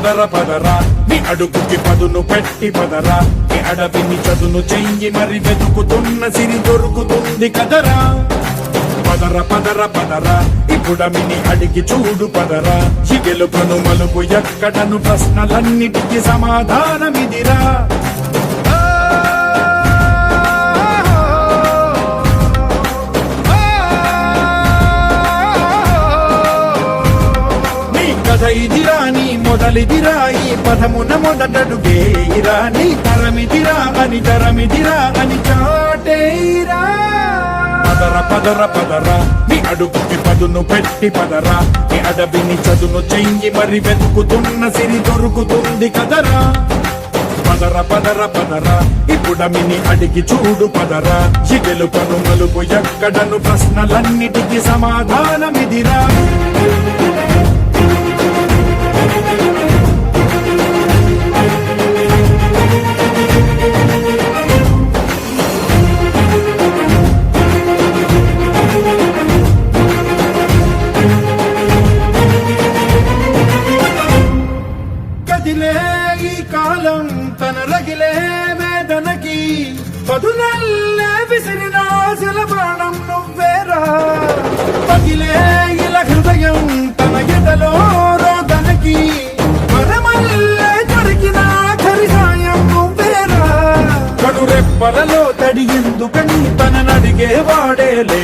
పదర పదరా నీ అడుగుకి పదును పెట్టి పదరా నీ అడవిని చదును చెయ్యి మరి వెతుకుతున్న సిరి దొరుకుతుంది కదరా పదర పదర పదరా ఇప్పుడమిని అడిగి చూడు పదరా ఈ గెలుపను మలుపు ఎక్కడను ప్రశ్నలన్నిటికీ సమాధానమిదిరా ఇదిరా నీ మొదలిదిరా ఈ పదమున మొదటడుగేయిరా నీ తరమిదిరా అని చాటేరా పదర పదర పదరా నీ అడుగుకి పదును పెట్టి పదరా నీ అడవిని చదును చెయ్యి మరి వెతుకుతున్న సిరి దొరుకుతుంది కదరా పదర పదర పదరా ఇప్పుడమిని అడిగి చూడు పదరా ఈ గెలుపను మలుపు ఎక్కడను ప్రశ్నలన్నిటికీ సమాధానమిదిరా ఈ కాలం తన రగిలే వేదనకి పదునల్లే విసిరినాశల ప్రాణం నువ్వేరా పగిలే ఇలా హృదయం తన ఎదలో రోదనకి పరమల్లే దొరికిన ఖరి సాయం నువ్వేరా కడురెప్పలలో తడి ఎందుకని తననడిగే వాడేలే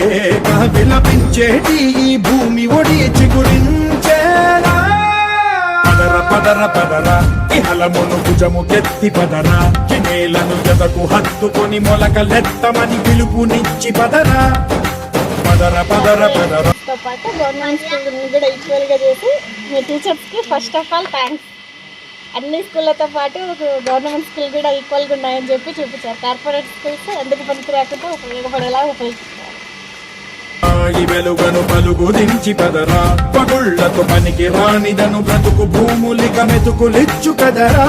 విలపించేటి ఈ భూమి ఒడి చిగురించేరా పదర పదరా ఇహలమును భుజము కెత్తి పదరా నేలను జతకు హత్తుకొని మొలకలెత్తమని పిలుపునిచ్చి పదరా పదర పదర పదరా తో పాటు గవర్నమెంట్ స్కూల్ కూడా ఈక్వల్ గా చేసి మీ టీచర్స్ కి ఫస్ట్ ఆఫ్ ఆల్ థ్యాంక్స్ అన్ని స్కూళ్ళతో పాటు గవర్నమెంట్ స్కూల్ కూడా ఈక్వల్ గా ఉన్నాయని చెప్పి చూపించారు కార్పొరేట్ స్కూల్స్ ఎందుకు పనికి రాకుండా ఉపయోగపడేలా ఉపయోగిస్తారు ఈ వెలుగను పలుగు దించి పదరా పగుళ్లకు పనికి రానిదను బ్రతుకు భూములిక మెతుకులిచ్చు కదరా